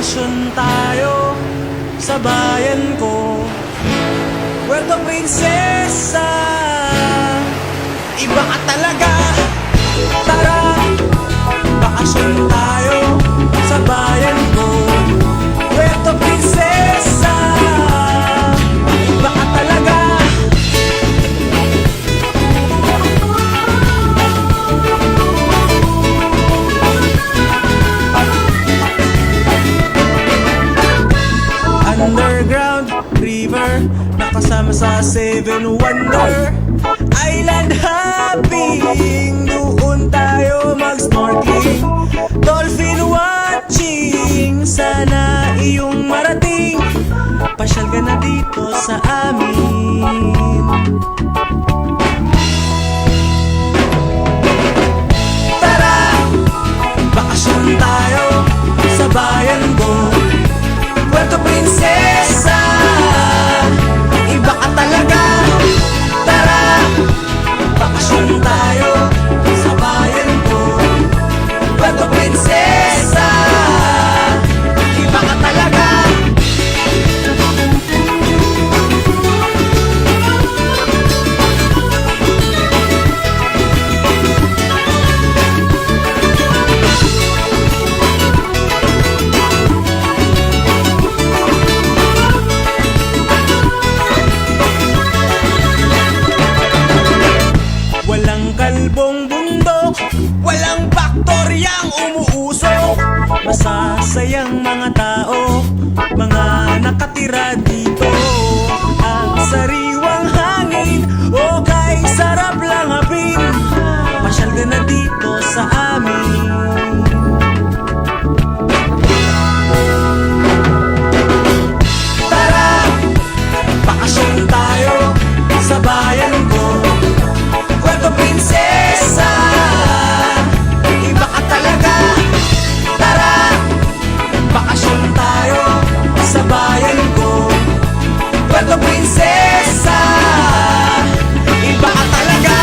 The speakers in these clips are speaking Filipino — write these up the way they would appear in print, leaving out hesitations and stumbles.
Bakasyon tayo sa bayan ko, Puerto Princesa. Iba ka talaga. Tara, bakasyon tayo sa bayan ko, Puerto Princesa. Iba ka talaga. Underground river, nakasama sa Seven Wonder Island hopping. Doon tayo mag-snorkeling, dolphin watching. Sana iyong marating, pasyal ka na dito sa amin. Tara, bakasyon tayo sa bayan ko, Puerto Princesa. Iba ka talaga. Tara, bakasyon tayo sa bayan ko, Puerto Princesa. Iba ka talaga. Walang kalbong bundok, walang baktoryang umuusok. Masasayang mga tao, mga nakatira dito. Ang sariwang hangin, o kay sarap lang hapin. Pasyal ka na dito sa amin. Tara, bakasyon tayo sa bayan ko, Puerto Princesa. Iba ka talaga. Tara, bakasyon tayo sa bayan ko, Puerto Princesa. Iba ka talaga.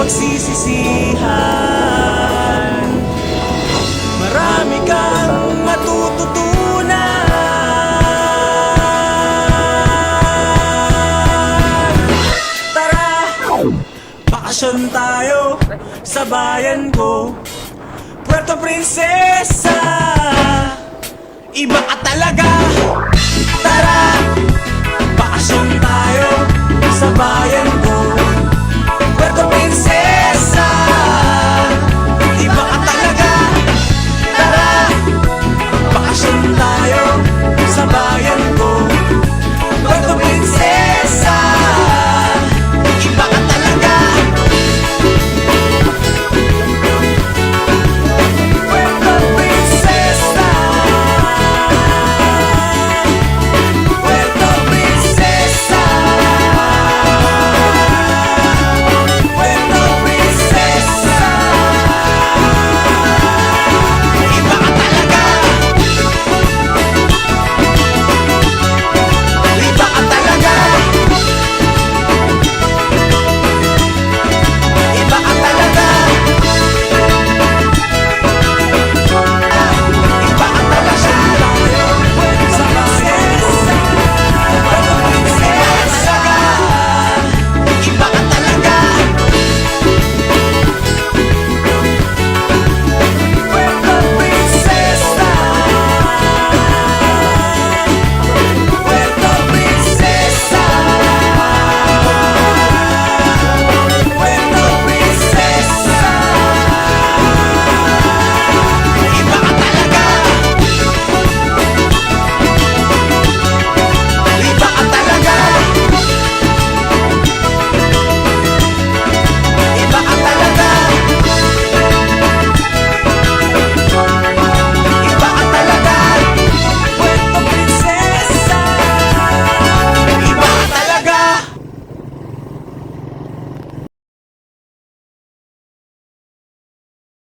Pagsisisihan, marami kang matututunan. Tara, bakasyon tayo sa bayan ko, Puerto Princesa. Iba ka talaga.